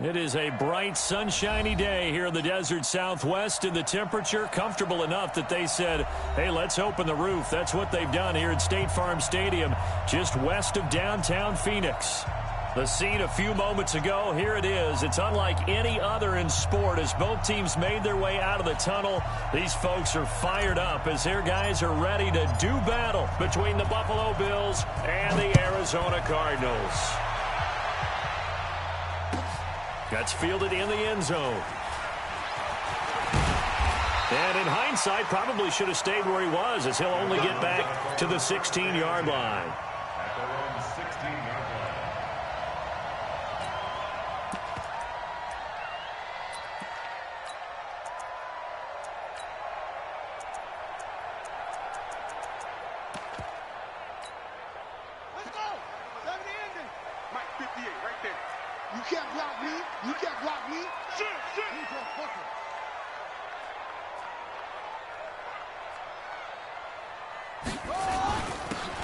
It is a bright, sunshiny day here in the desert Southwest, and the temperature comfortable enough that they said, hey, let's open the roof. That's what they've done here at State Farm Stadium, just west of downtown Phoenix. The scene a few moments ago, here it is. It's unlike any other in sport as both teams made their way out of the tunnel. These folks are fired up as their guys are ready to do battle between the Buffalo Bills and the Arizona Cardinals. That's fielded in the end zone. And in hindsight, probably should have stayed where he was as he'll only get back to the 16-yard line.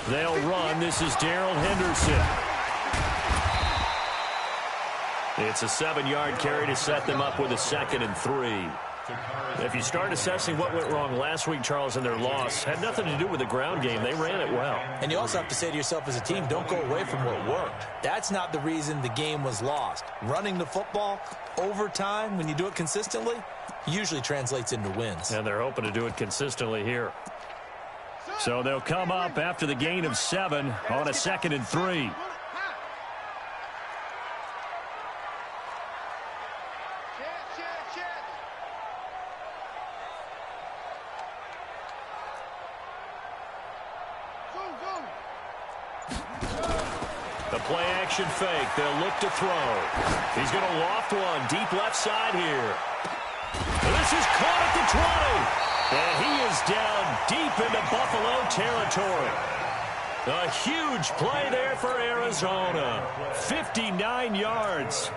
They'll run. This is Darrell Henderson. It's a 7-yard carry to set them up with a 2nd and 3. If you start assessing what went wrong last week, Charles, in their loss, had nothing to do with the ground game. They ran it well. And you also have to say to yourself as a team, don't go away from what worked. That's not the reason the game was lost. Running the football over time, when you do it consistently, usually translates into wins. And they're hoping to do it consistently here. So they'll come up after the gain of 7 on a 2nd and 3. The play action fake. They'll look to throw. He's going to loft one deep left side here. This is caught at the 20. And he is down deep into Buffalo territory. A huge play there for Arizona. 59 yards.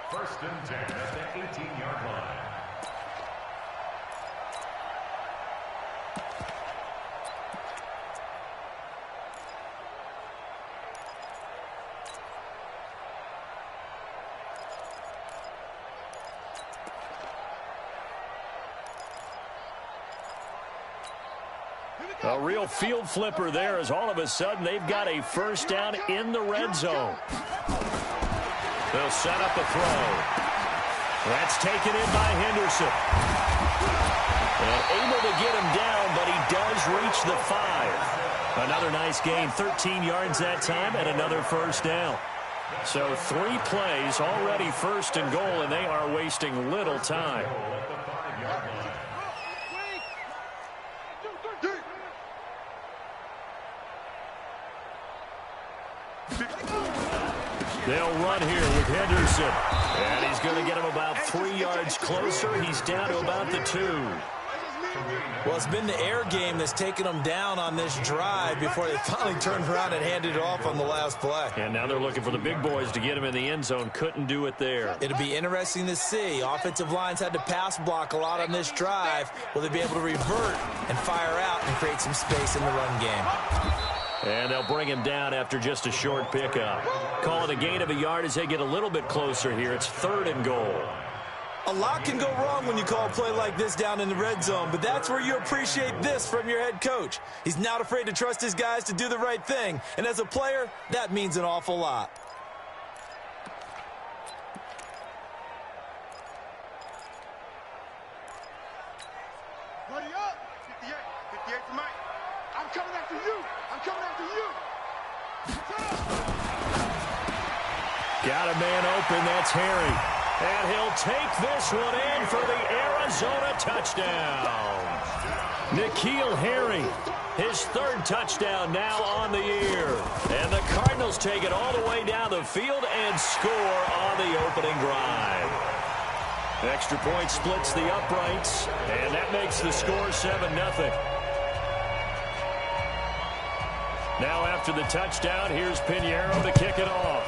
First and 10 at the 18-yard line. A real field flipper there as all of a sudden they've got a first down in the red zone. They'll set up a throw. That's taken in by Henderson. And able to get him down, but he does reach the 5. Another nice gain, 13 yards that time, and another first down. So 3 plays, already first and goal, and they are wasting little time. They'll run here with Henderson. And he's going to get him about 3 yards closer. He's down to about the 2. Well, it's been the air game that's taken them down on this drive before they finally turned around and handed it off on the last play. And now they're looking for the big boys to get him in the end zone. Couldn't do it there. It'll be interesting to see. Offensive lines had to pass block a lot on this drive. Will they be able to revert and fire out and create some space in the run game? And they'll bring him down after just a short pickup. Call it a gain of a yard as they get a little bit closer here. It's 3rd and goal. A lot can go wrong when you call a play like this down in the red zone, but that's where you appreciate this from your head coach. He's not afraid to trust his guys to do the right thing, and as a player, that means an awful lot. Buddy up! 58, 58 to Mike. I'm coming after you! I'm coming after you! Got a man open, that's Harry. And he'll take this one in for the Arizona touchdown. N'Keal Harry, his 3rd touchdown now on the year. And the Cardinals take it all the way down the field and score on the opening drive. Extra point splits the uprights, and that makes the score 7-0. Now after the touchdown, here's Pinheiro to kick it off.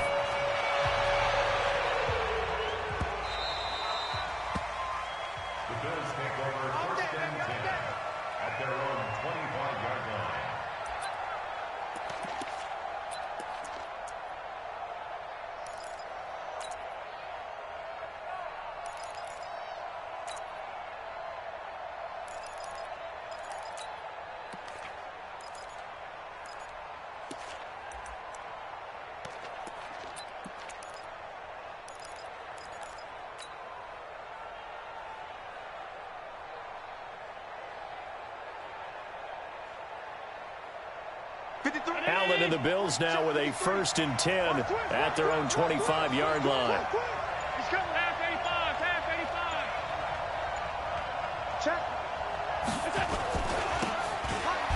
Allen and the Bills now with a 1st and 10 at their own 25-yard line. He's coming. Half 85. Half 85. Check.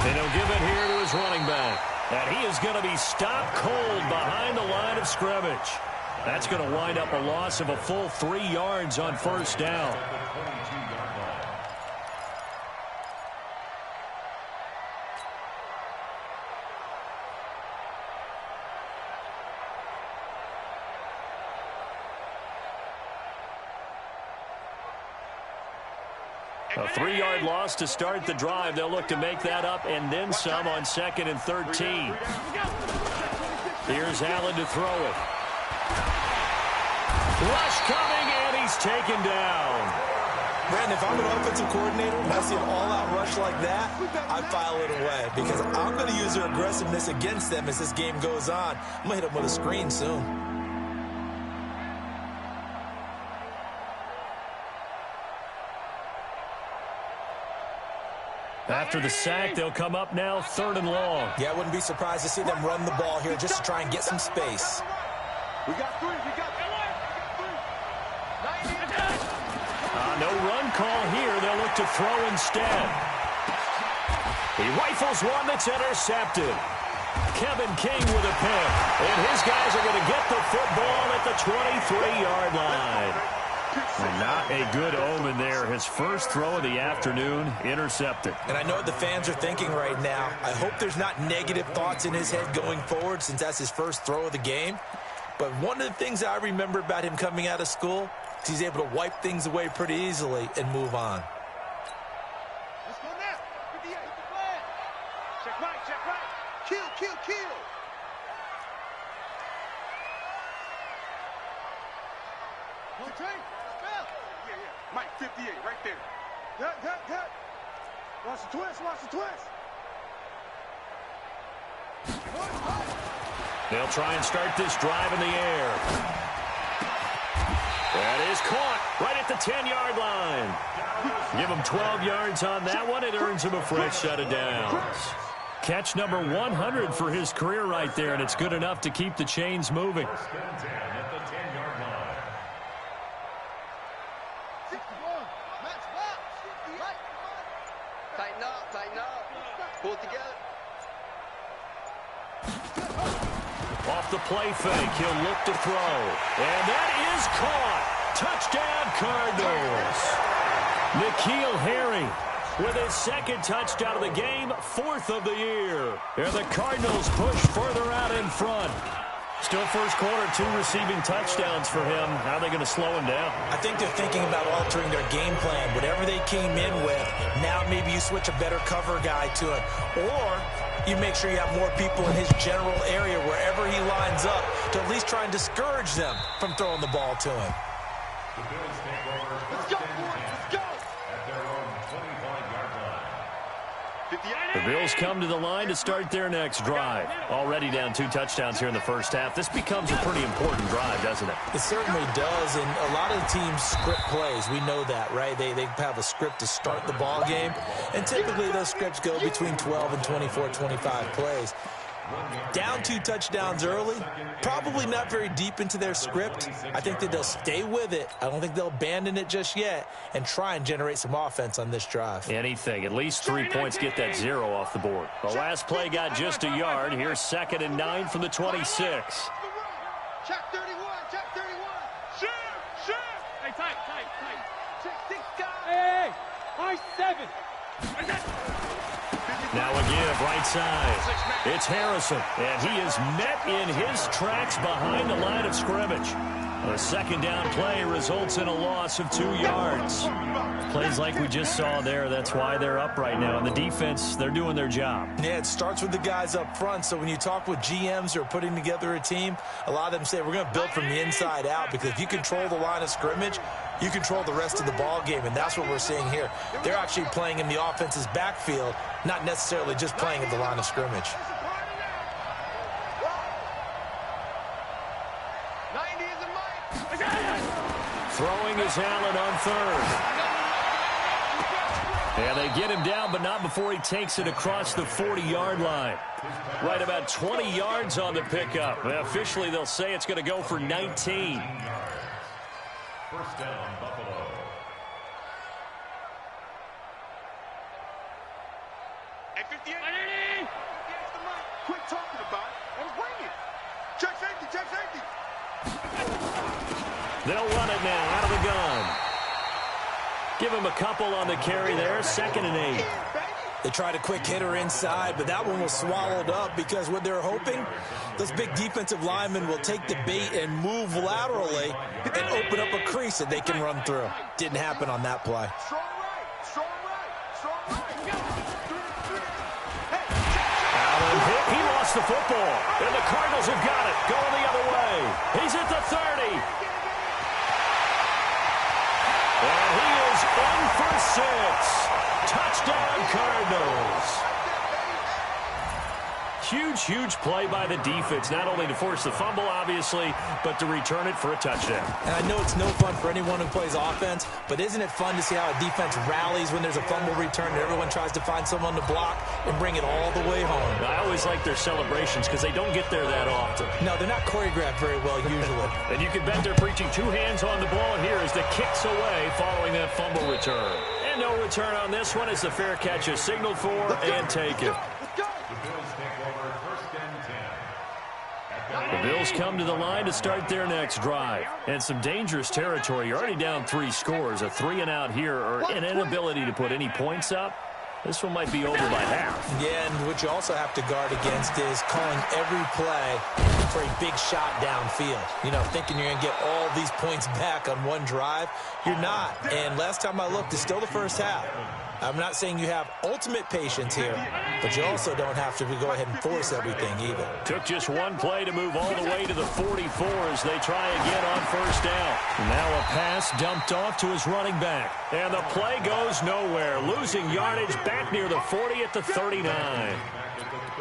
And he'll give it here to his running back. And he is going to be stopped cold behind the line of scrimmage. That's going to wind up a loss of a full 3 yards on 1st down. A 3-yard loss to start the drive. They'll look to make that up and then some on 2nd and 13. Here's Allen to throw it. Rush coming, and he's taken down. Brandon, if I'm an offensive coordinator and I see an all-out rush like that, I file it away because I'm going to use their aggressiveness against them as this game goes on. I'm going to hit them with a screen soon. After the sack, they'll come up now 3rd and long. Yeah, I wouldn't be surprised to see them run the ball here just to try and get some space. We got 3. We got 3. No run call here. They'll look to throw instead. He rifles one that's intercepted. Kevin King with a pick. And his guys are going to get the football at the 23-yard line. And not a good omen there. His first throw of the afternoon, intercepted. And I know what the fans are thinking right now. I hope there's not negative thoughts in his head going forward since that's his first throw of the game. But one of the things I remember about him coming out of school is he's able to wipe things away pretty easily and move on. Let's go now. 58. Hit the flag. Check right. Check right. Kill. Kill. Kill. One train. Yeah. Mike, 58, right there. Cut. Watch the twist. They'll try and start this drive in the air. That is caught right at the 10-yard line. Give him 12 yards on that one. It earns him a fresh set of downs. Catch number 100 for his career right there, and it's good enough to keep the chains moving. Tighten up. Pull it together. Off the play fake, he'll look to throw. And that is caught. Touchdown, Cardinals. N'Keal Harry with his 2nd touchdown of the game, 4th of the year. And the Cardinals push further out in front. Still first quarter, 2 receiving touchdowns for him. How are they going to slow him down? I think they're thinking about altering their game plan. Whatever they came in with, now maybe you switch a better cover guy to it. Or you make sure you have more people in his general area wherever he lines up to at least try and discourage them from throwing the ball to him. The Bills take over. Let's go, boys. Let's go. At their own 25-yard line. 58. The Bills come to the line to start their next drive. Already down 2 touchdowns here in the first half. This becomes a pretty important drive, doesn't it? It certainly does, and a lot of the teams script plays. We know that, right? They have a script to start the ball game, and typically those scripts go between 12 and 24, 25 plays. Down 2 touchdowns early, probably not very deep into their script. I think that they'll stay with it. I don't think they'll abandon it just yet and try and generate some offense on this drive. Anything. At least 3 points, get that 0 off the board. The last play got just a yard. Here's 2nd and 9 from the 26. Check 31. Check 31. Shoot. Hey, tight. Check 6 guys. Hey. I-7. Now a give, right side. It's Harrison, and he is met in his tracks behind the line of scrimmage. A 2nd down play results in a loss of 2 yards. Plays like we just saw there, that's why they're up right now. And the defense, they're doing their job. Yeah, it starts with the guys up front. So when you talk with GMs who are putting together a team, a lot of them say we're going to build from the inside out, because if you control the line of scrimmage, you control the rest of the ball game, and that's what we're seeing here. They're actually playing in the offense's backfield, not necessarily just playing at the line of scrimmage. 90 is a Mike. Throwing is Allen on 3rd. And they get him down, but not before he takes it across the 40-yard line. Right about 20 yards on the pickup. Officially, they'll say it's going to go for 19. First down, Buffalo. At 58. Quit talking about it. Let's bring it. Check safety, check safety. They'll run it now out of the gun. Give him a couple on the carry there. 2nd and 8. They tried a quick hitter inside, but that one was swallowed up because what they're hoping, those big defensive linemen will take the bait and move laterally and open up a crease that they can run through. Didn't happen on that play. Strong right, strong right, strong right. Allen hit. He lost the football. And the Cardinals have got it. Going the other way. He's at the 30. And he is in for 6. Touchdown, Cardinals. Huge, huge play by the defense, not only to force the fumble, obviously, but to return it for a touchdown. And I know it's no fun for anyone who plays offense, but isn't it fun to see how a defense rallies when there's a fumble return and everyone tries to find someone to block and bring it all the way home? I always like their celebrations because they don't get there that often. No, they're not choreographed very well usually. And you can bet they're preaching 2 hands on the ball here as the kick's away following that fumble return. And no return on this one as the fair catch is signaled for and taken. The Bills come to the line to start their next drive. And some dangerous territory. You're already down 3 scores. A 3-and-out here or an inability to put any points up. This one might be over by half. Yeah, and what you also have to guard against is calling every play for a big shot downfield. You know, thinking you're going to get all these points back on one drive. You're not. And last time I looked, it's still the first half. I'm not saying you have ultimate patience here, but you also don't have to go ahead and force everything either. Took just one play to move all the way to the 44 as they try again on first down. Now a pass dumped off to his running back. And the play goes nowhere. Losing yardage back near the 40 at the 39.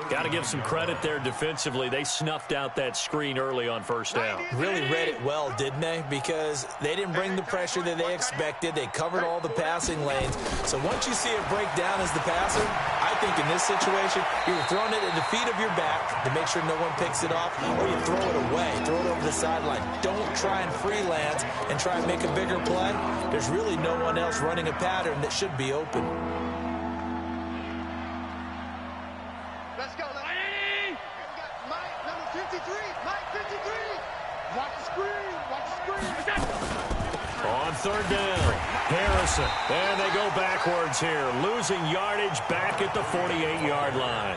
Got to give some credit there defensively. They snuffed out that screen early on first down. Really read it well, didn't they? Because they didn't bring the pressure that they expected. They covered all the passing lanes. So once you see it break down as the passer, I think in this situation, you're throwing it at the feet of your back to make sure no one picks it off, or you throw it away, throw it over the sideline. Don't try and freelance and try and make a bigger play. There's really no one else running a pattern that should be open. Let's go. We got Mike, number 53. Mike, 53. Watch the screen, watch the screen. On third down, Harrison. And they go backwards here, losing yardage back at the 48-yard line.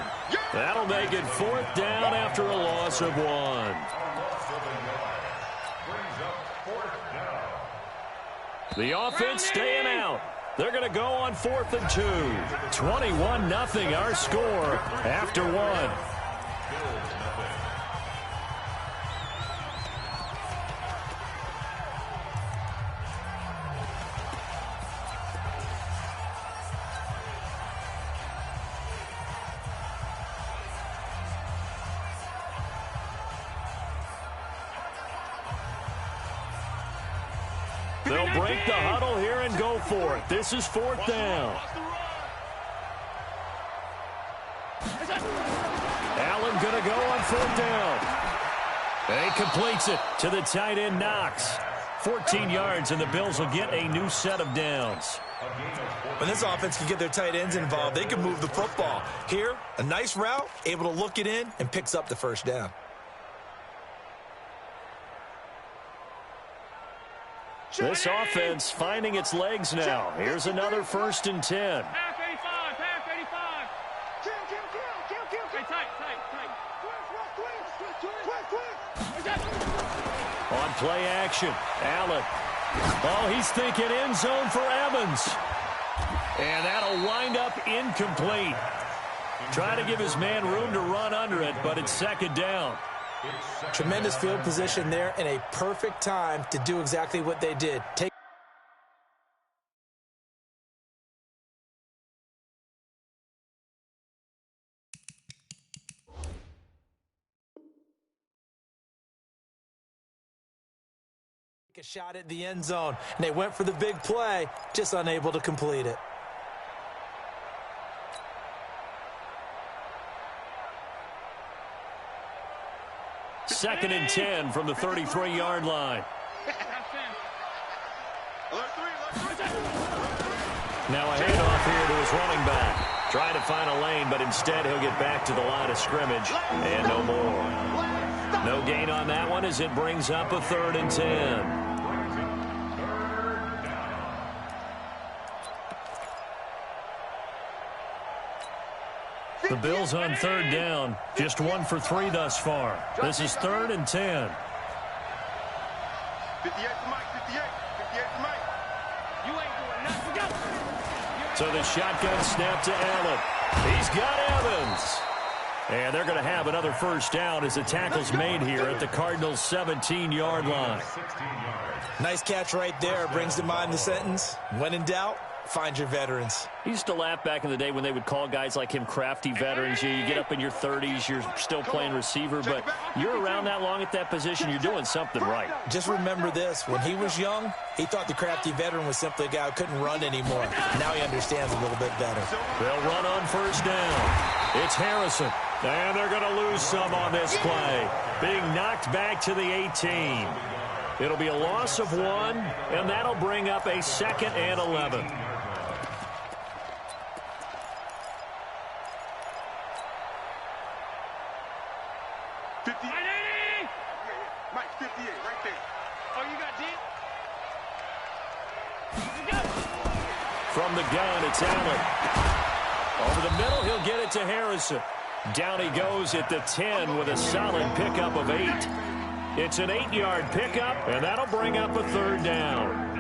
That'll make it 4th down after a loss of 1. The offense staying out. They're going to go on 4th and 2. 21-0 our score after 1. They'll break the huddle here and go for it. This is 4th down. Allen going to go on 4th down. And he completes it to the tight end, Knox. 14 yards, and the Bills will get a new set of downs. When this offense can get their tight ends involved, they can move the football. Here, a nice route, able to look it in, and picks up the first down. This offense finding its legs now. Here's another 1st and 10. Half 85, half 85. Kill. Hey, tight. Quick. On play action, Allen. Oh, he's thinking end zone for Evans. And that'll wind up incomplete. Trying to give his man room to run under it, but it's 2nd down. Tremendous field position there and a perfect time to do exactly what they did. Take a shot at the end zone, and they went for the big play, just unable to complete it. 2nd and 10 from the 33-yard line. Now a handoff here to his running back. Trying to find a lane, but instead he'll get back to the line of scrimmage. And no more. No gain on that one as it brings up a 3rd and 10. The Bills on 3rd down. Just 1 for 3 thus far. This is 3rd and 10. 58 to Mike, 58 to Mike. You ain't doing nothing. Go. So the shotgun snap to Allen. He's got Evans. And they're going to have another 1st down as the tackle's made here at the Cardinals' 17-yard line. Nice catch right there. Brings to mind the sentence, when in doubt, find your veterans. He used to laugh back in the day when they would call guys like him crafty veterans. You get up in your 30s, you're still playing receiver, but you're around that long at that position, you're doing something right. Just remember this. When he was young, he thought the crafty veteran was simply a guy who couldn't run anymore. Now he understands a little bit better. They'll run on 1st down. It's Harrison. And they're going to lose some on this play. Being knocked back to the 18. It'll be a loss of 1, and that'll bring up a 2nd and 11. Mike, 58, right there. Oh, you got G? From the gun, it's Allen. Over the middle, he'll get it to Harrison. Down he goes at the 10 with a solid pickup of 8. It's an 8-yard pickup, and that'll bring up a 3rd down.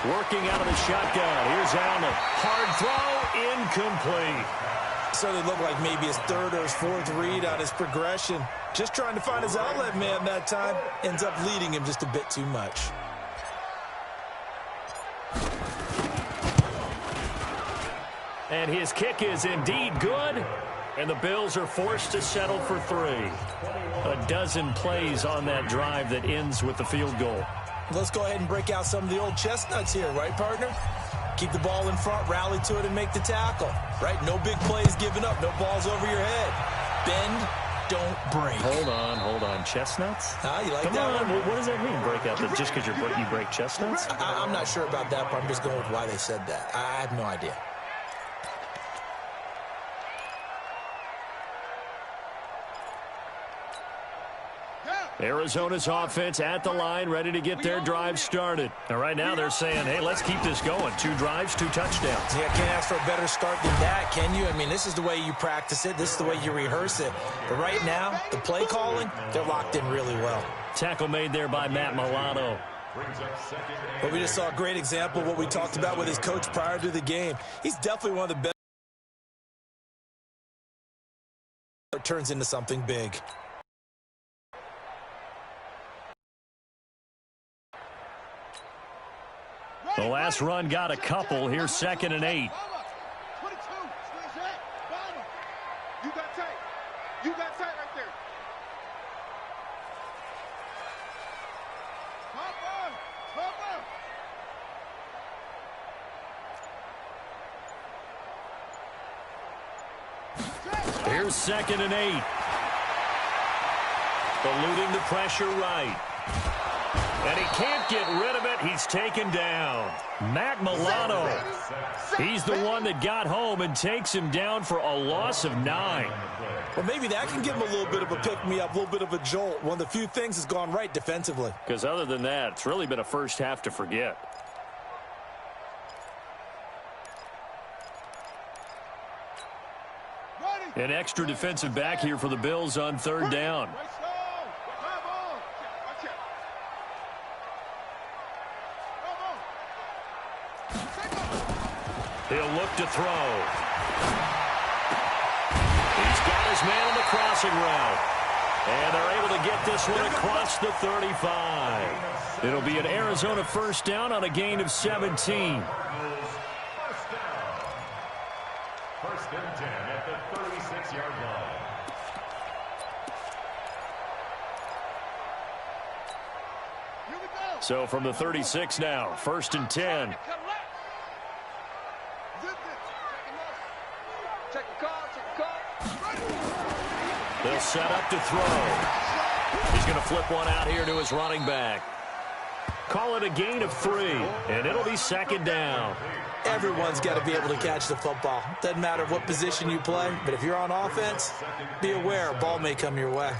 Working out of the shotgun. Here's Allen. Hard throw, incomplete. So they look like maybe his 3rd or his 4th read on his progression. Just trying to find his outlet man that time. Ends up leading him just a bit too much. And his kick is indeed good. And the Bills are forced to settle for 3. A dozen plays on that drive that ends with the field goal. Let's go ahead and break out some of the old chestnuts here, right, partner? Keep the ball in front, rally to it, and make the tackle, right? No big plays given up, no balls over your head. Bend, don't break. Hold on. Chestnuts? You like Come that on, one? what does that mean, break out? That just because you break chestnuts? I'm not sure about that, but I'm just going with why they said that. I have no idea. Arizona's offense at the line, ready to get their drive started. And right now they're saying, hey, let's keep this going. 2 drives, 2 touchdowns. Yeah, can't ask for a better start than that, can you? I mean, this is the way you practice it. This is the way you rehearse it. But right now, the play calling, they're locked in really well. Tackle made there by Matt Milano. But we just saw a great example of what we talked about with his coach prior to the game. He's definitely one of the best. It turns into something big. The last run got a couple. Here's 2nd and 8. 22, squeeze that. Bottom. You got tight. You got tight right there. Pop on. Here's 2nd and 8. Eluding the pressure right. And he can't get rid of it. He's taken down. Matt Milano. He's the one that got home and takes him down for a loss of 9. Well, maybe that can give him a little bit of a pick-me-up, a little bit of a jolt. One of the few things that's gone right defensively. Because other than that, it's really been a first half to forget. An extra defensive back here for the Bills on 3rd down. He'll look to throw. He's got crossing route. And they're able to get this one across the 35. It'll be an Arizona first down on a gain of 17. First and 10 at the 36-yard line. So from the 36 now, first and 10. They'll set up to throw. He's going to flip one out here to his running back. Call it a gain of 3, and it'll be second down. Everyone's got to be able to catch the football. Doesn't matter what position you play, but if you're on offense, be aware a ball may come your way.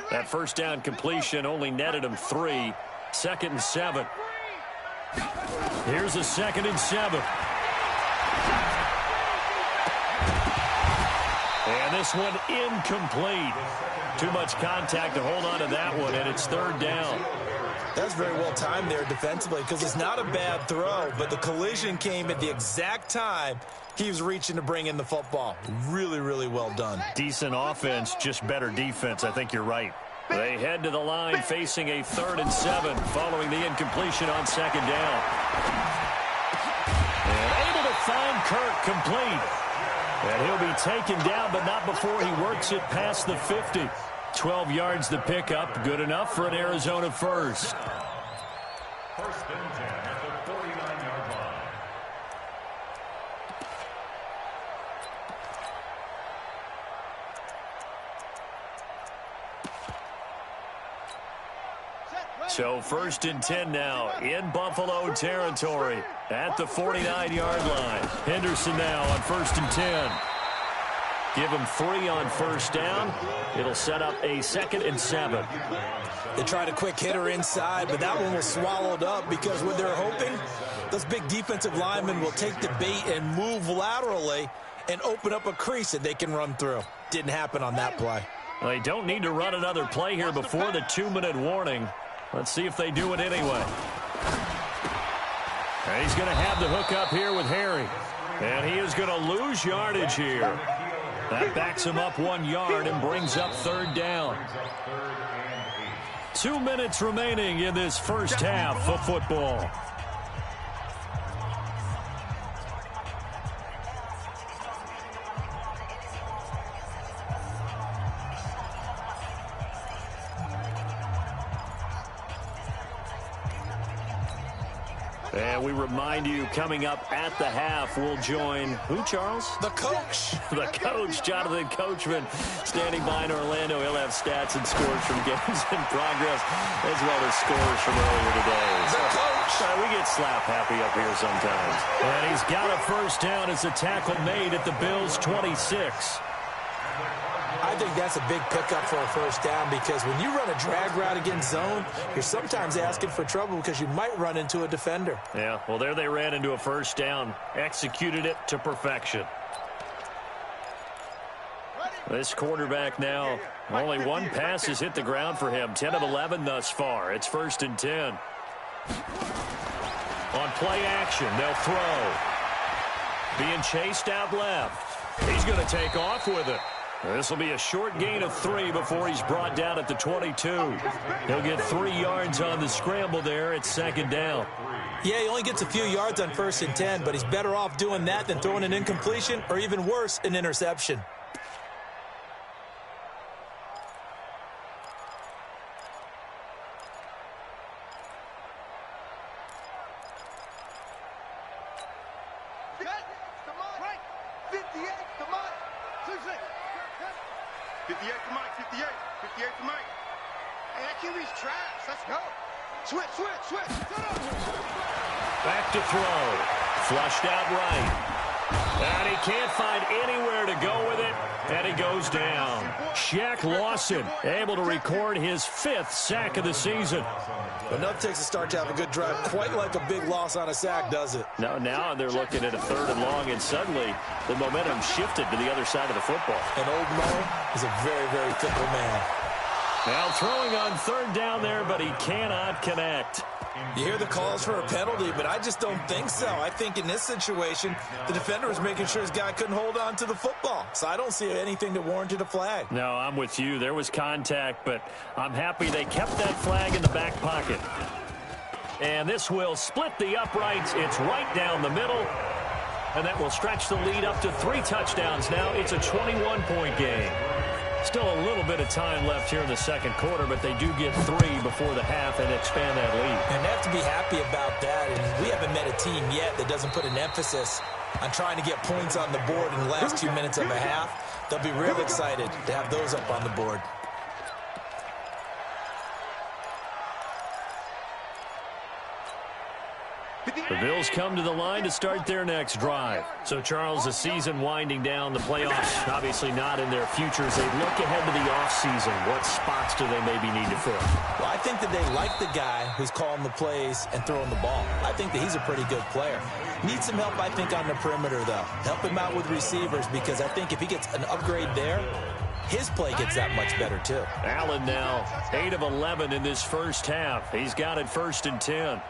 That first down completion only netted him 3. Second and 7. Here's a second and 7. And this one incomplete. Too much contact to hold on to that one, and it's third down. That's very well timed there defensively because it's not a bad throw, but the collision came at the exact time he was reaching to bring in the football. Really, really well done. Decent offense, just better defense. I think you're right. They head to the line facing a third and 7 following the incompletion on second down. And able to find Kirk complete. And he'll be taken down, but not before he works it past the 50. 12 yards the pickup, good enough for an Arizona first. First and 10 at the 49-yard line. So first and 10 now in Buffalo territory at the 49-yard line. Henderson now on first and 10. Give him 3 on first down. It'll set up a second and 7. They tried a quick hitter inside, but that one was swallowed up because what they're hoping, those big defensive linemen will take the bait and move laterally and open up a crease that they can run through. Didn't happen on that play. Well, they don't need to run another play here before the 2-minute warning. Let's see if they do it anyway. And he's going to have the hook up here with Harry. And he is going to lose yardage here. That backs him up 1 yard and brings up third down. 2 minutes remaining in this first half of football. And we remind you, coming up at the half, we'll join who, Charles? The coach. The coach, Jonathan Coachman, standing by in Orlando. He'll have stats and scores from games in progress, as well as scores from earlier today. The coach. We get slap happy up here sometimes. And he's got a first down as a tackle made at the Bills' 26. I think that's a big pickup for a first down because when you run a drag route against zone, you're sometimes asking for trouble because you might run into a defender. Yeah, well, there they ran into a first down, executed it to perfection. This quarterback now, only one pass has hit the ground for him, 10 of 11 thus far. It's first and 10. On play action, they'll throw. Being chased out left. He's going to take off with it. This will be a short gain of 3 before he's brought down at the 22. He'll get 3 yards on the scramble there at second down. Yeah, he only gets a few yards on first and 10, but he's better off doing that than throwing an incompletion or even worse, an interception. Back to throw. Flushed out right. And he can't find anywhere to go with it. And he goes down. Shaq Lawson able to record his 5th sack of the season. Enough takes a start to have a good drive. Quite like a big loss on a sack, does it? Now they're looking at a 3rd and long, and suddenly the momentum shifted to the other side of the football. And old Mo is a very, very fickle man. Now throwing on third down there, but he cannot connect. You hear the calls for a penalty, but I just don't think so. I think in this situation, the defender was making sure his guy couldn't hold on to the football. So I don't see anything that warranted a flag. No, I'm with you. There was contact, but I'm happy they kept that flag in the back pocket. And this will split the uprights. It's right down the middle. And that will stretch the lead up to 3 touchdowns now. It's a 21-point game. Still a little bit of time left here in the second quarter, but they do get 3 before the half and expand that lead. And they have to be happy about that. And we haven't met a team yet that doesn't put an emphasis on trying to get points on the board in the last 2 minutes of a half. They'll be real excited to have those up on the board. The Bills come to the line to start their next drive. So, Charles, the season winding down, the playoffs obviously not in their future. As they look ahead to the offseason, what spots do they maybe need to fill? Well, I think that they like the guy who's calling the plays and throwing the ball. I think that he's a pretty good player. Needs some help, I think, on the perimeter, though. Help him out with receivers, because I think if he gets an upgrade there, his play gets that much better, too. Allen now 8 of 11 in this first half. He's got it 1st and 10.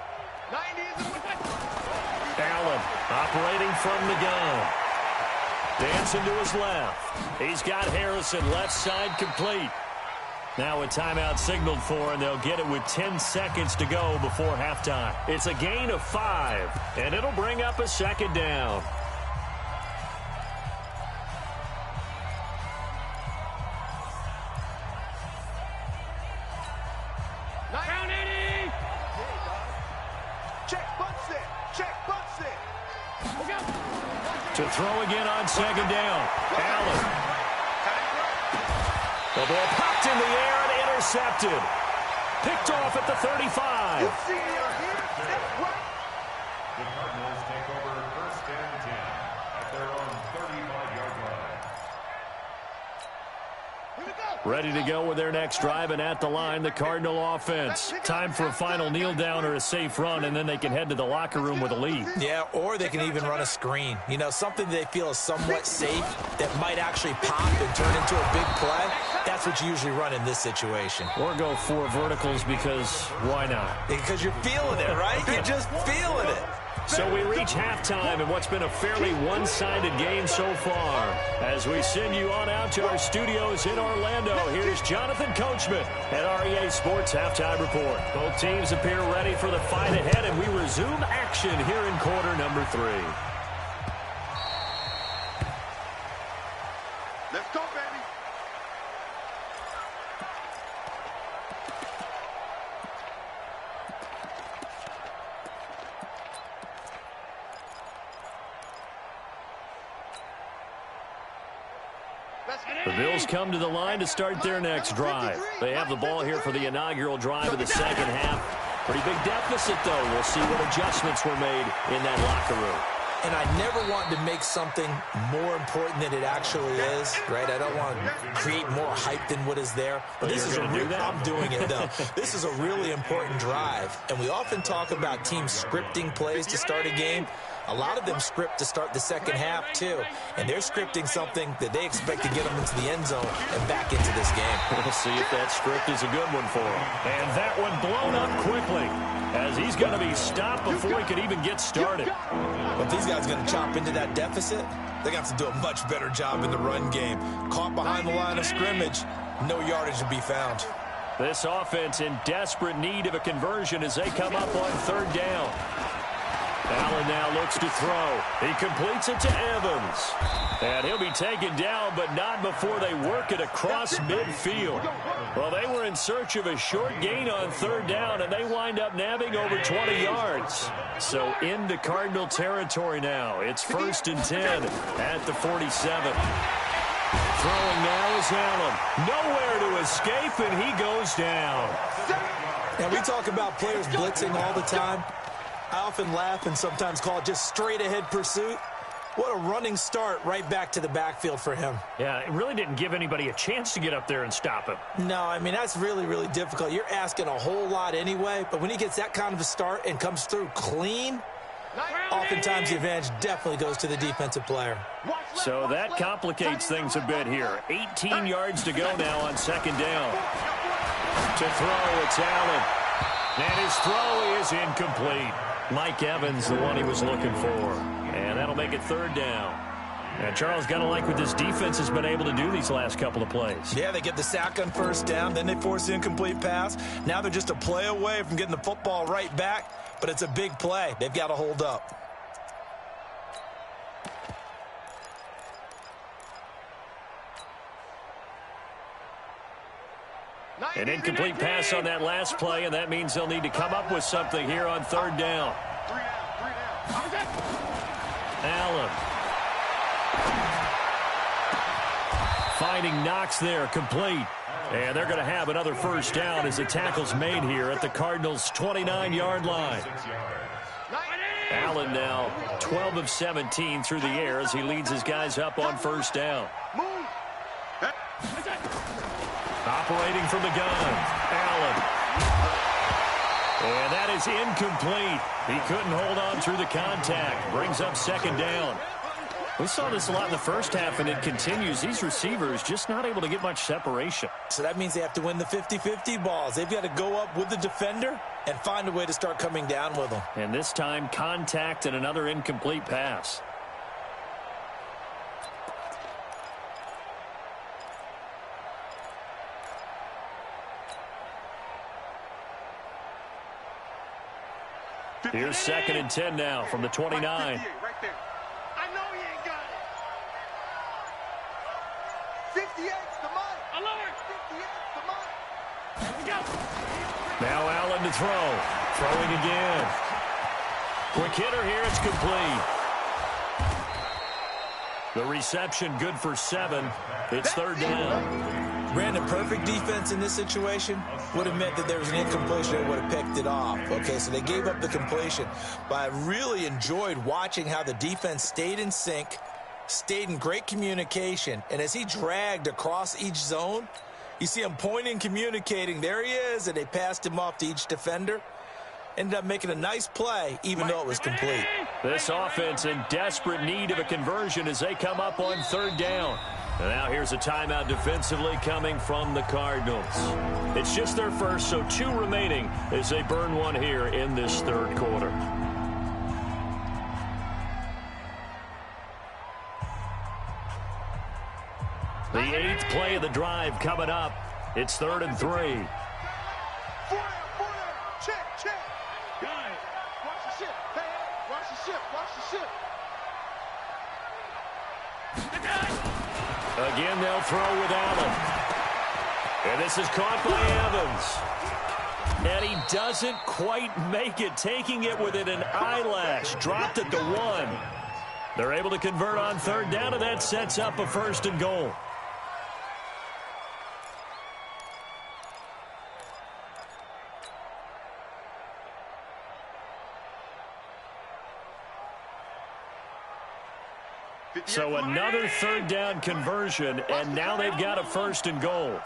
Allen operating from the gun. Dancing to his left. He's got Harrison left side complete. Now a timeout signaled for, and they'll get it with 10 seconds to go before halftime. It's a gain of 5, and it'll bring up a 2nd down. To throw again on 2nd down. Allen. The ball popped in the air and intercepted. Picked off at the 35. The Cardinals take over 1st and 10 at their own 35-yard line. Ready to go with their next drive, and at the line, the Cardinal offense. Time for a final kneel down or a safe run, and then they can head to the locker room with a lead. Yeah, or they can even run a screen. You know, something they feel is somewhat safe that might actually pop and turn into a big play. That's what you usually run in this situation. Or go 4 verticals, because why not? Because you're feeling it, right? You're just feeling it. So we reach halftime in what's been a fairly one-sided game so far. As we send you on out to our studios in Orlando, here's Jonathan Coachman at REA Sports Halftime Report. Both teams appear ready for the fight ahead, and we resume action here in quarter number 3. Let's go, baby. The Bills come to the line to start their next drive. They have the ball here for the inaugural drive of the second half. Pretty big deficit, though. We'll see what adjustments were made in that locker room. And I never want to make something more important than it actually is, right? I don't want to create more hype than what is there. But this is I'm doing it, though. This is a really important drive. And we often talk about teams scripting plays to start a game. A lot of them script to start the second half, too. And they're scripting something that they expect to get them into the end zone and back into this game. We'll see if that script is a good one for them. And that one blown up quickly, as he's going to be stopped before he could even get started. But these guys going to chop into that deficit, they're going to have to do a much better job in the run game. Caught behind the line of scrimmage, no yardage to be found. This offense in desperate need of a conversion as they come up on 3rd down. Allen now looks to throw. He completes it to Evans. And he'll be taken down, but not before they work it across midfield. Well, they were in search of a short gain on 3rd down, and they wind up nabbing over 20 yards. So into Cardinal territory now. It's 1st and 10 at the 47. Throwing now is Allen. Nowhere to escape, and he goes down. And we talk about players blitzing all the time. I often laugh and sometimes call it just straight-ahead pursuit. What a running start right back to the backfield for him. Yeah, it really didn't give anybody a chance to get up there and stop him. No, I mean, that's really, really difficult. You're asking a whole lot anyway, but when he gets that kind of a start and comes through clean, oftentimes the advantage definitely goes to the defensive player. So that complicates things a bit here. 18 yards to go now on 2nd down. To throw, it's Allen. And his throw is incomplete. Mike Evans, the one he was looking for. And that'll make it 3rd down. And Charles, got to like what this defense has been able to do these last couple of plays. Yeah, they get the sack on 1st down, then they force the incomplete pass. Now they're just a play away from getting the football right back, but it's a big play. They've got to hold up. An incomplete pass on that last play, and that means they'll need to come up with something here on 3rd down. 3 down. Allen. Finding Knox there, complete. And they're going to have another 1st down as the tackle's made here at the Cardinals' 29-yard line. Allen now 12 of 17 through the air as he leads his guys up on 1st down. Operating from the gun, Allen. And that is incomplete. He couldn't hold on through the contact. Brings up 2nd down. We saw this a lot in the first half, and it continues. These receivers just not able to get much separation. So that means they have to win the 50-50 balls. They've got to go up with the defender and find a way to start coming down with them. And this time, contact and another incomplete pass. Here's 2nd and 10 now from the 29. Right there. I know he ain't got it. 58's the money. Alert! 58's the money. Here we go. Now Allen to throw. Throwing again. Quick hitter here. It's complete. The reception good for 7. It's 3rd down. Brandon, perfect defense in this situation would have meant that there was an incompletion that would have picked it off. Okay, so they gave up the completion. But I really enjoyed watching how the defense stayed in sync, stayed in great communication, and as he dragged across each zone, you see him pointing, communicating. There he is, and they passed him off to each defender. Ended up making a nice play, even though it was complete. This offense in desperate need of a conversion as they come up on 3rd down. And now here's a timeout defensively coming from the Cardinals. It's just their first, so 2 remaining as they burn one here in this 3rd quarter. The 8th play of the drive coming up. It's 3rd and 3. 4 down. Check. Watch the ship. Hey, watch the ship. Again, they'll throw with Allen. And this is caught by Evans. And he doesn't quite make it, taking it within an eyelash. Dropped at the 1. They're able to convert on 3rd down, and that sets up a 1st and goal. So another 3rd down conversion, and now they've got a 1st and goal.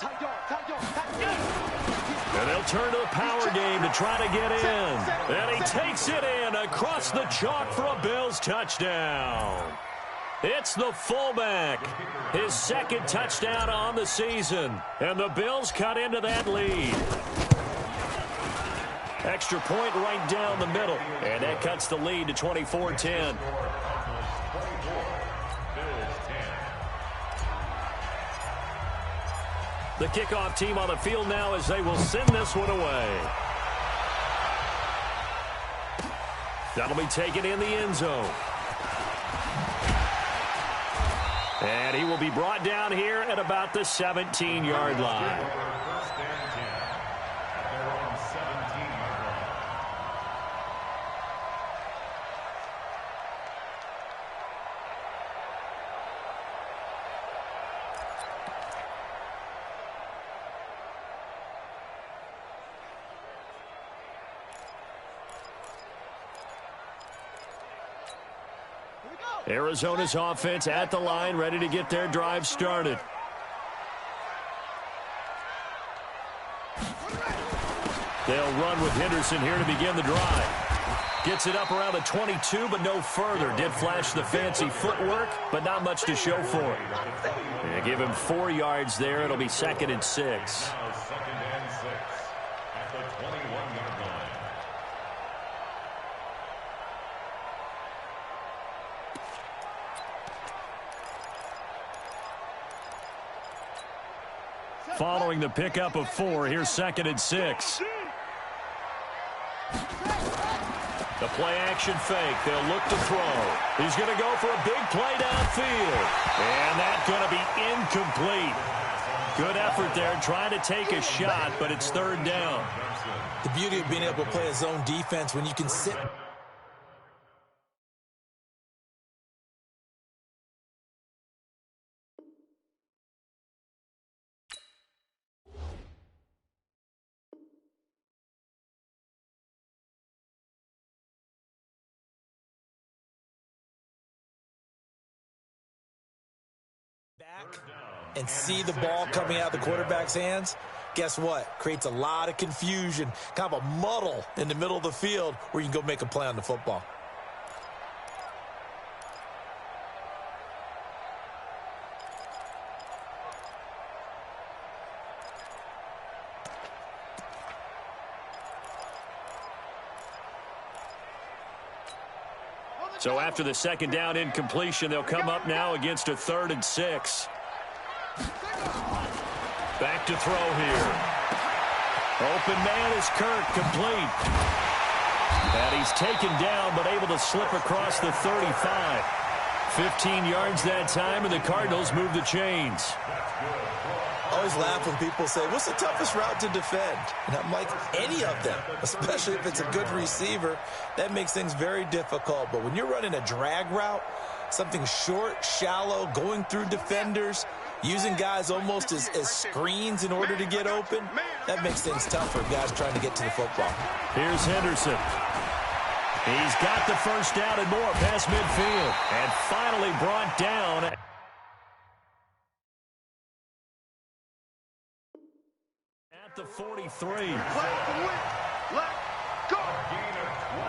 And they'll turn to the power game to try to get in. And he takes it in across the chalk for a Bills touchdown. It's the fullback. His 2nd touchdown on the season. And the Bills cut into that lead. Extra point right down the middle. And that cuts the lead to 24-10. The kickoff team on the field now as they will send this one away. That'll be taken in the end zone. And he will be brought down here at about the 17-yard line. Arizona's offense at the line, ready to get their drive started. They'll run with Henderson here to begin the drive. Gets it up around the 22, but no further. Did flash the fancy footwork, but not much to show for it. They give him 4 yards there. It'll be 2nd and 6. Now 2nd and 6. following the pickup of 4. Here's 2nd and 6. The play-action fake. They'll look to throw. He's going to go for a big play downfield. And that's going to be incomplete. Good effort there trying to take a shot, but it's 3rd down. The beauty of being able to play a zone defense when you can sit. Back and see the ball coming out of the quarterback's hands. Guess what? Creates a lot of confusion, kind of a muddle in the middle of the field where you can go make a play on the football. So after the 2nd down incompletion, they'll come up now against a 3rd and 6. Back to throw here. Open man is Kirk, complete. And he's taken down, but able to slip across the 35. 15 yards that time, and the Cardinals move the chains. I always laugh when people say, what's the toughest route to defend? And I'm like, any of them, especially if it's a good receiver. That makes things very difficult. But when you're running a drag route, something short, shallow, going through defenders, using guys almost as screens in order to get open, that makes things tough for guys trying to get to the football. Here's Henderson. He's got the 1st down and more past midfield. And finally brought down at the 43. Let go. Gain of 20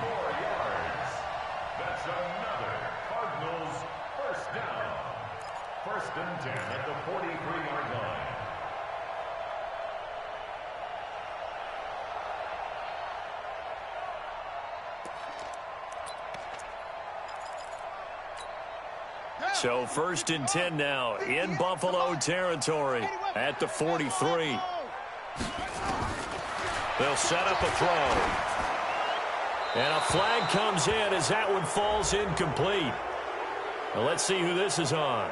more yards. That's another Cardinals 1st down. 1st and 10 at the 43-yard line. So 1st and 10 now in Buffalo territory at the 43. They'll set up a throw. And a flag comes in as that one falls incomplete. Well, let's see who this is on.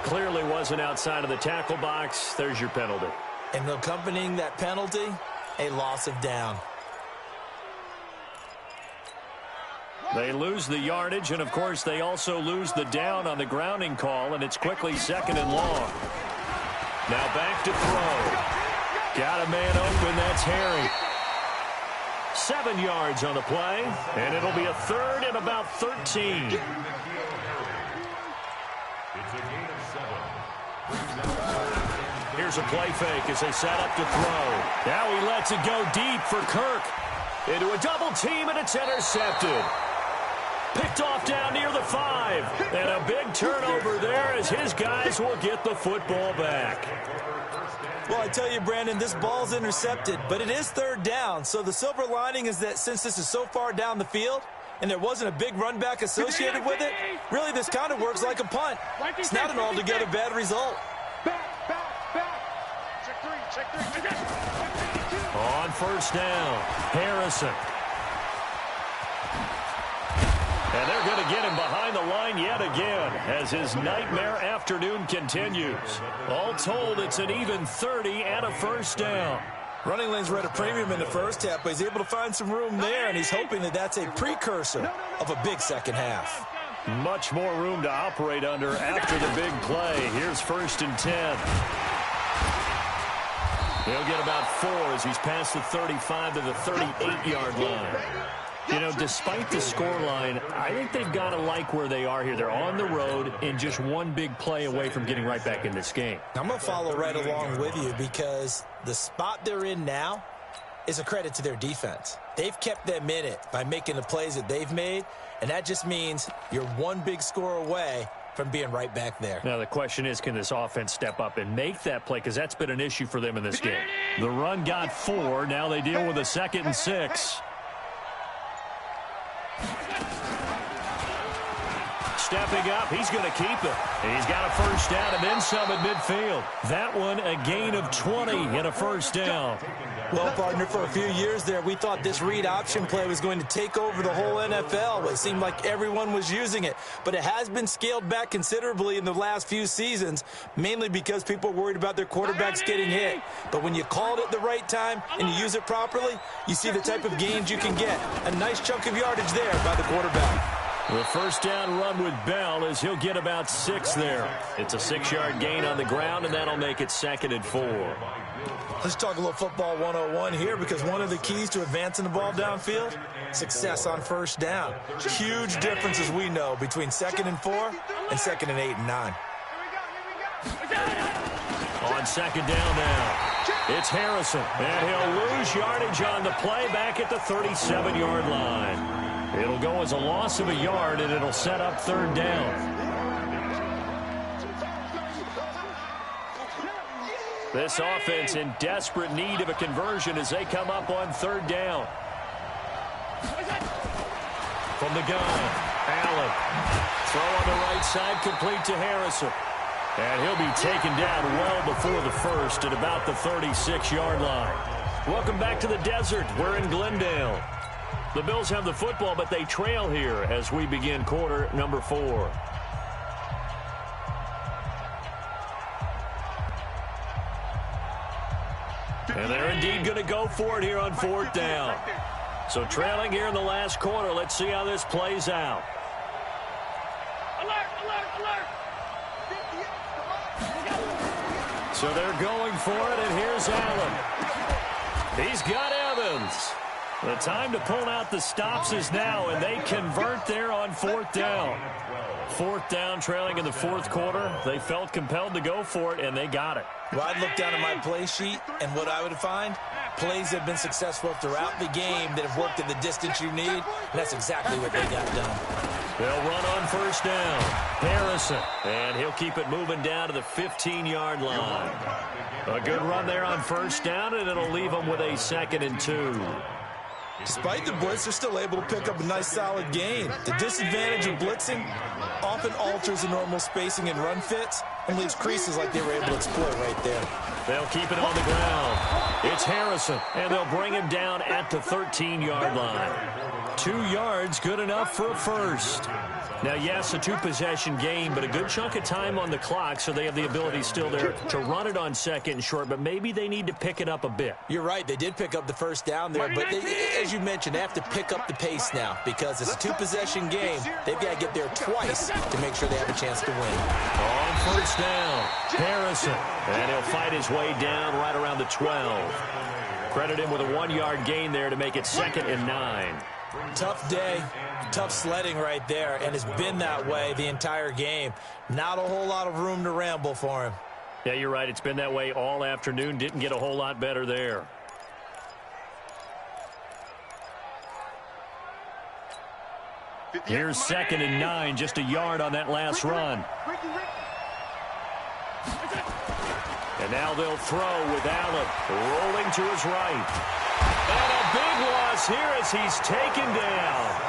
Clearly wasn't outside of the tackle box. There's your penalty. And accompanying that penalty, a loss of down. They lose the yardage, and, of course, they also lose the down on the grounding call, and it's quickly 2nd and long. Now back to throw. Got a man open. That's Harry. 7 yards on the play, and it'll be a 3rd and about 13. It's a gain of 7. Here's a play fake as they set up to throw. Now he lets it go deep for Kirk. Into a double team, and it's intercepted. Picked off down near the 5. And a big turnover there as his guys will get the football back. Well, I tell you, Brandon, this ball's intercepted, but it is 3rd down. So the silver lining is that since this is so far down the field and there wasn't a big run back associated with it, really this kind of works like a punt. It's not an altogether bad result. Check three. On 1st down, Harrison. And they're going to get him behind the line yet again as his nightmare afternoon continues. All told, it's an even 30 and a 1st down. Running lanes were at a premium in the 1st half, but he's able to find some room there, and he's hoping that that's a precursor of a big 2nd half. Much more room to operate under after the big play. Here's 1st and 10. He'll get about 4 as he's past the 35 to the 38-yard line. You know, despite the scoreline, I think they've got to like where they are here. They're on the road and just one big play away from getting right back in this game. I'm going to follow right along with you because the spot they're in now is a credit to their defense. They've kept them in it by making the plays that they've made, and that just means you're one big score away from being right back there. Now, the question is, can this offense step up and make that play? Because that's been an issue for them in this game. The run got 4. Now they deal with a 2nd and 6. stepping up. He's going to keep it. He's got a first down and then some at midfield. That one a gain of 20 and a first down. Well, partner, for a few years there, we thought this read option play was going to take over the whole NFL. It seemed like everyone was using it, but it has been scaled back considerably in the last few seasons, mainly because people are worried about their quarterbacks getting hit. But when you call it at the right time and you use it properly, you see the type of gains you can get. A nice chunk of yardage there by the quarterback. The first down run with Bell is he'll get about 6 there. It's a 6-yard gain on the ground, and that'll make it 2nd and 4. Let's talk a little football 101 here, because one of the keys to advancing the ball downfield, success on first down. Huge difference, as we know, between 2nd and 4 and 2nd and 8 and 9. On 2nd down now, it's Harrison, and he'll lose yardage on the play back at the 37-yard line. It'll go as a loss of a yard, and it'll set up 3rd down. This offense in desperate need of a conversion as they come up on 3rd down. From the gun, Allen. Throw on the right side, complete to Harrison. And he'll be taken down well before the first at about the 36-yard line. Welcome back to the desert. We're in Glendale. The Bills have the football, but they trail here as we begin quarter number 4. And they're indeed going to go for it here on 4th down. So trailing here in the last quarter. Let's see how this plays out. Alert, alert, alert. So they're going for it, and here's Allen. He's got Evans. The time to pull out the stops is now, and they convert there on 4th down. 4th down, trailing in the 4th quarter. They felt compelled to go for it, and they got it. Well, I'd look down at my play sheet, and what I would find, plays that have been successful throughout the game that have worked in the distance you need, and that's exactly what they got done. They'll run on 1st down. Harrison, and he'll keep it moving down to the 15-yard line. A good run there on 1st down, and it'll leave them with a 2nd and 2. Despite the blitz, they're still able to pick up a nice, solid gain. The disadvantage of blitzing often alters the normal spacing and run fits and leaves creases like they were able to exploit right there. They'll keep it on the ground. It's Harrison, and they'll bring him down at the 13-yard line. 2 yards, good enough for a first. Now, yes, a 2-possession game, but a good chunk of time on the clock, so they have the ability still there to run it on 2nd and short, but maybe they need to pick it up a bit. You're right. They did pick up the first down there, but as you mentioned, they have to pick up the pace now because it's a 2-possession game. They've got to get there twice to make sure they have a chance to win. On 1st down, Harrison, and he'll fight his way down right around the 12. Credit him with a 1-yard gain there to make it 2nd and 9. Tough day, tough sledding right there, and it's been that way the entire game. Not a whole lot of room to ramble for him. Yeah, you're right. It's been that way all afternoon. Didn't get a whole lot better there. Here's 2nd and 9, just a yard on that last run. And now they'll throw with Allen rolling to his right. And a big loss here as he's taken down.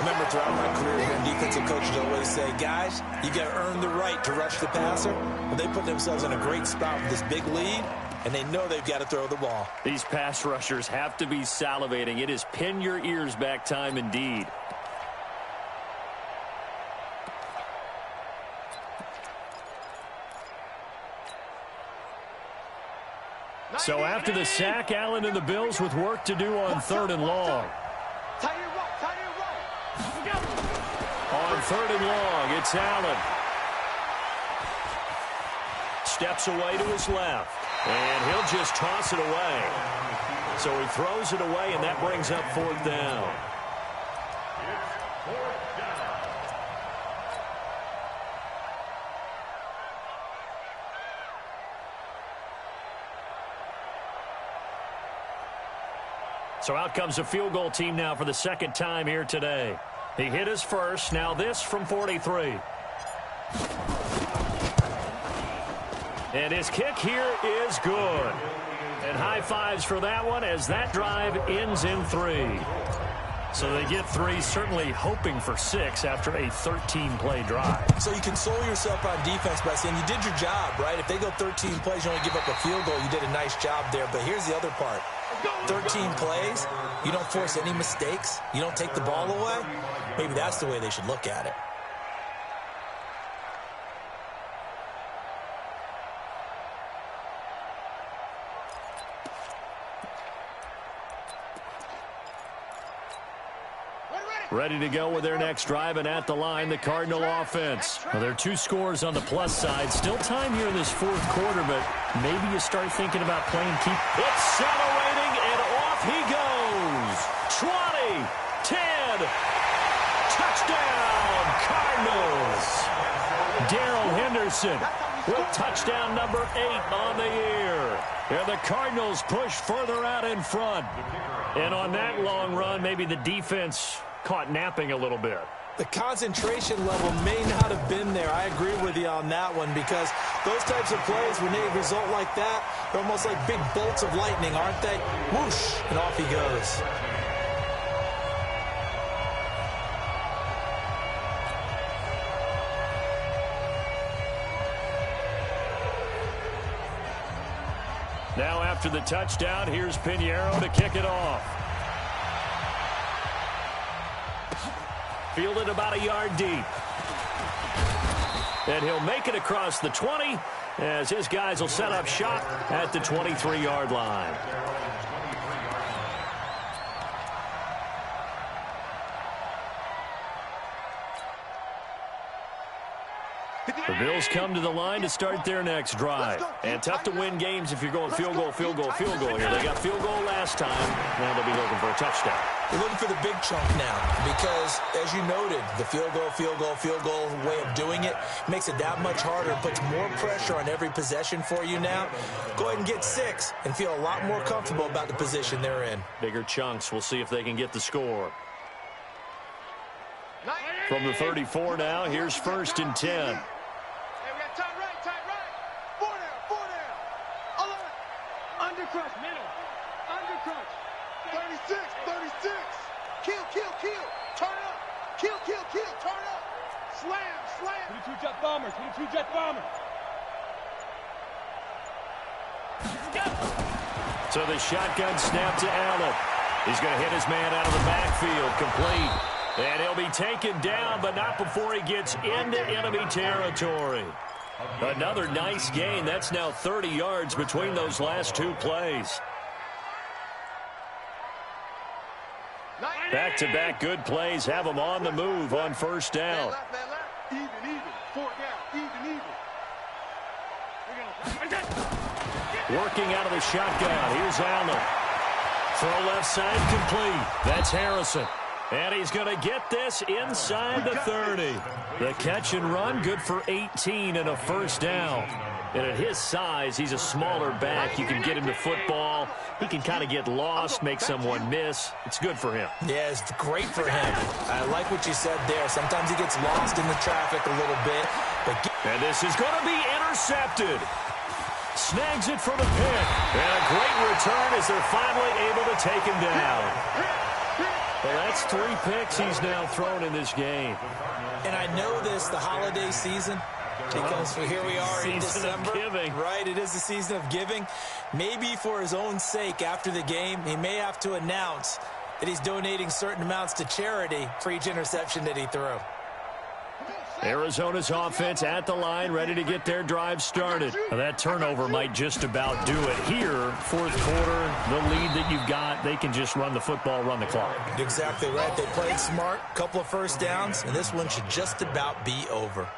Remember, throughout my career here, defensive coaches always say, guys, you got to earn the right to rush the passer. Well, they put themselves in a great spot with this big lead, and they know they've got to throw the ball. These pass rushers have to be salivating. It is pin your ears back time indeed. So after the sack, Allen and the Bills with work to do on 3rd and long. On 3rd and long, it's Allen. Steps away to his left, and he'll just toss it away. So he throws it away, and that brings up 4th down. So out comes a field goal team now for the 2nd time here today. He hit his first. Now this from 43. And his kick here is good. And high fives for that one as that drive ends in 3. So they get 3, certainly hoping for 6 after a 13-play drive. So you console yourself on defense by saying you did your job, right? If they go 13 plays, you only give up a field goal, you did a nice job there. But here's the other part. 13 plays, you don't force any mistakes, you don't take the ball away. Maybe that's the way they should look at it. Ready to go with their next drive, and at the line, the Cardinal offense. Well, there are 2 scores on the plus side. Still time here in this 4th quarter, but maybe you start thinking about playing keep. Accelerating, and off he goes. 20, 10, touchdown, Cardinals. Darrell Henderson with touchdown number 8 on the year. And the Cardinals push further out in front. And on that long run, maybe the defense caught napping a little bit. The concentration level may not have been there. I agree with you on that one, because those types of plays, when they result like that, they're almost like big bolts of lightning, aren't they? Whoosh, and off he goes. Now after the touchdown, here's Pinheiro to kick it off. Fielded about a yard deep. And he'll make it across the 20 as his guys will set up shop at the 23-yard line. The Bills come to the line to start their next drive. And tough to win games if you're going field goal, field goal, field goal here. They got field goal last time. Now they'll be looking for a touchdown. They're looking for the big chunk now because, as you noted, the field goal way of doing it makes it that much harder, puts more pressure on every possession for you now. Go ahead and get 6 and feel a lot more comfortable about the position they're in. Bigger chunks. We'll see if they can get the score. From the 34 now, here's 1st and 10. Undercrunch, middle. Undercrunch. 36, 36. Kill. Turn up. Kill. Turn up. Slam. 22 jet bombers. So the shotgun snap to Allen. He's going to hit his man out of the backfield, complete. And he'll be taken down, but not before he gets into enemy territory. Another nice gain. That's now 30 yards between those last 2 plays. Back-to-back good plays have them on the move on 1st down. Even. 4 down. Even. Working out of the shotgun. Here's Allen. Throw left side complete. That's Harrison. And he's going to get this inside the 30. The catch and run, good for 18 and a 1st down. And at his size, he's a smaller back. You can get him to football. He can kind of get lost, make someone miss. It's good for him. Yeah, it's great for him. I like what you said there. Sometimes he gets lost in the traffic a little bit. And this is going to be intercepted. Snags it for the pick. And a great return as they're finally able to take him down. Well, that's 3 picks he's now thrown in this game. And I know this, the holiday season, because here we are in December. Season of giving. Right, it is the season of giving. Maybe for his own sake after the game, he may have to announce that he's donating certain amounts to charity for each interception that he threw. Arizona's offense at the line, ready to get their drive started. Now that turnover might just about do it here. 4th quarter, the lead that you've got, they can just run the football, run the clock. Exactly right. They played smart, couple of 1st downs, and this one should just about be over.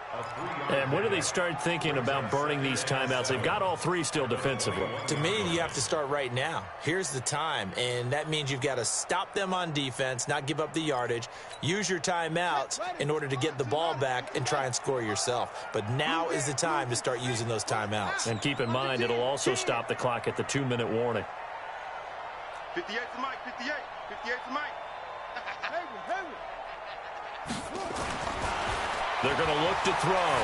And when do they start thinking about burning these timeouts? They've got all 3 still defensively. To me, you have to start right now. Here's the time, and that means you've got to stop them on defense, not give up the yardage, use your timeouts in order to get the ball back and try and score yourself. But now is the time to start using those timeouts. And keep in mind, it'll also stop the clock at the 2-minute warning. 58 to Mike, 58 to Mike. They're going to look to throw.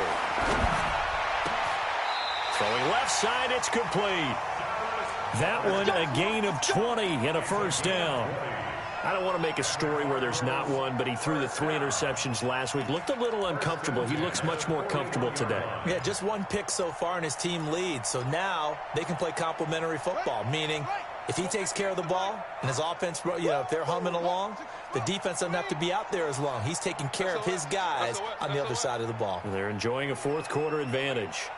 Throwing left side, it's complete. That one a gain of 20 and a 1st down. I don't want to make a story where there's not one, but he threw the 3 interceptions last week. Looked a little uncomfortable. He looks much more comfortable today. Yeah, just 1 pick so far and his team leads. So now they can play complementary football, meaning if he takes care of the ball and his offense, if they're humming along, the defense doesn't have to be out there as long. He's taking care of his guys on the other side of the ball. And they're enjoying a fourth-quarter advantage.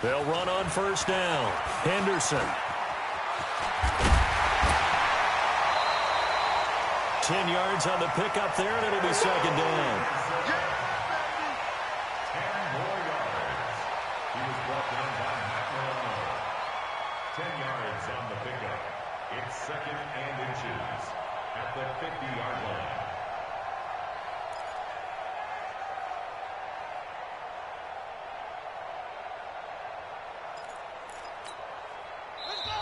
They'll run on first down. Henderson. 10 yards on the pickup there, and it'll be second down. 10 more yards. He was brought down by Matt Milano. 10 yards on the pickup. It's second and inches at the 50-yard line.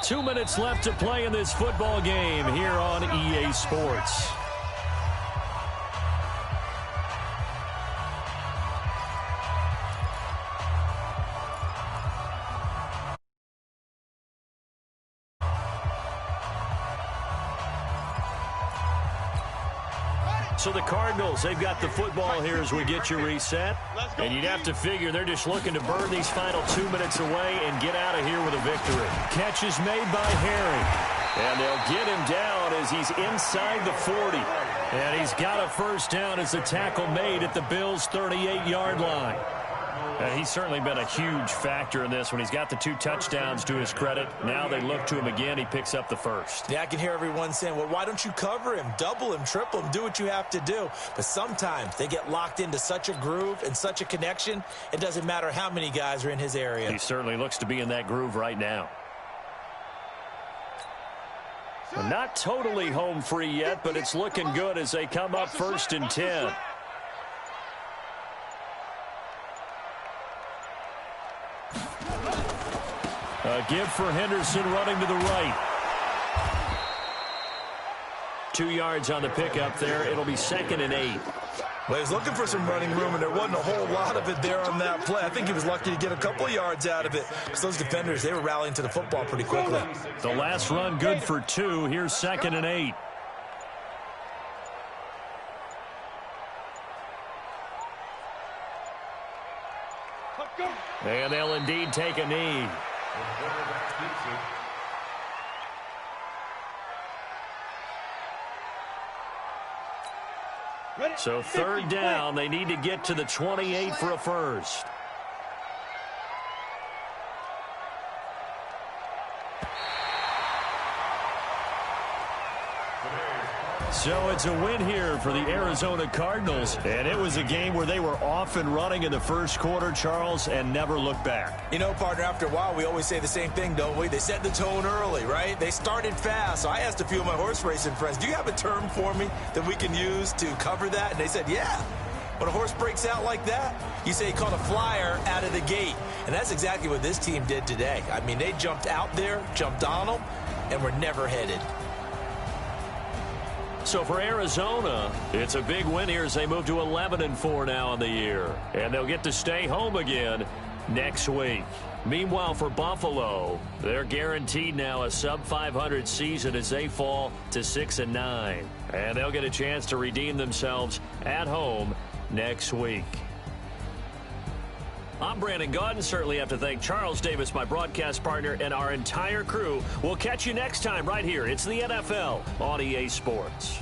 2 minutes left to play in this football game here on EA Sports. So the Cardinals, they've got the football here as we get you reset. And you'd have to figure they're just looking to burn these final 2 minutes away and get out of here with a victory. Catch is made by Harry. And they'll get him down as he's inside the 40. And he's got a first down as the tackle made at the Bills' 38-yard line. He's certainly been a huge factor in this when he's got the 2 touchdowns to his credit. Now they look to him again. He picks up the first. Yeah, I can hear everyone saying, well, why don't you cover him, double him, triple him, do what you have to do. But sometimes they get locked into such a groove and such a connection, it doesn't matter how many guys are in his area. He certainly looks to be in that groove right now. Not totally home free yet, but it's looking good as they come up 1st and 10. A give for Henderson running to the right. 2 yards on the pickup there. It'll be 2nd and 8. Well, he was looking for some running room, and there wasn't a whole lot of it there on that play. I think he was lucky to get a couple of yards out of it because those defenders, they were rallying to the football pretty quickly. The last run good for 2. Here's 2nd and 8. And they'll indeed take a knee. So 3rd down, they need to get to the 28 for a first. So it's a win here for the Arizona Cardinals, and it was a game where they were off and running in the first quarter, Charles, and never looked back. You know, partner, after a while, we always say the same thing, don't we? They set the tone early, right? They started fast. So I asked a few of my horse racing friends, do you have a term for me that we can use to cover that? And they said, yeah. When a horse breaks out like that, you say he caught a flyer out of the gate. And that's exactly what this team did today. I mean, they jumped out there, jumped on them, and were never headed. So for Arizona, it's a big win here as they move to 11-4 now in the year. And they'll get to stay home again next week. Meanwhile, for Buffalo, they're guaranteed now a sub-500 season as they fall to 6-9. And they'll get a chance to redeem themselves at home next week. I'm Brandon Gaudin. Certainly have to thank Charles Davis, my broadcast partner, and our entire crew. We'll catch you next time right here. It's the NFL on EA Sports.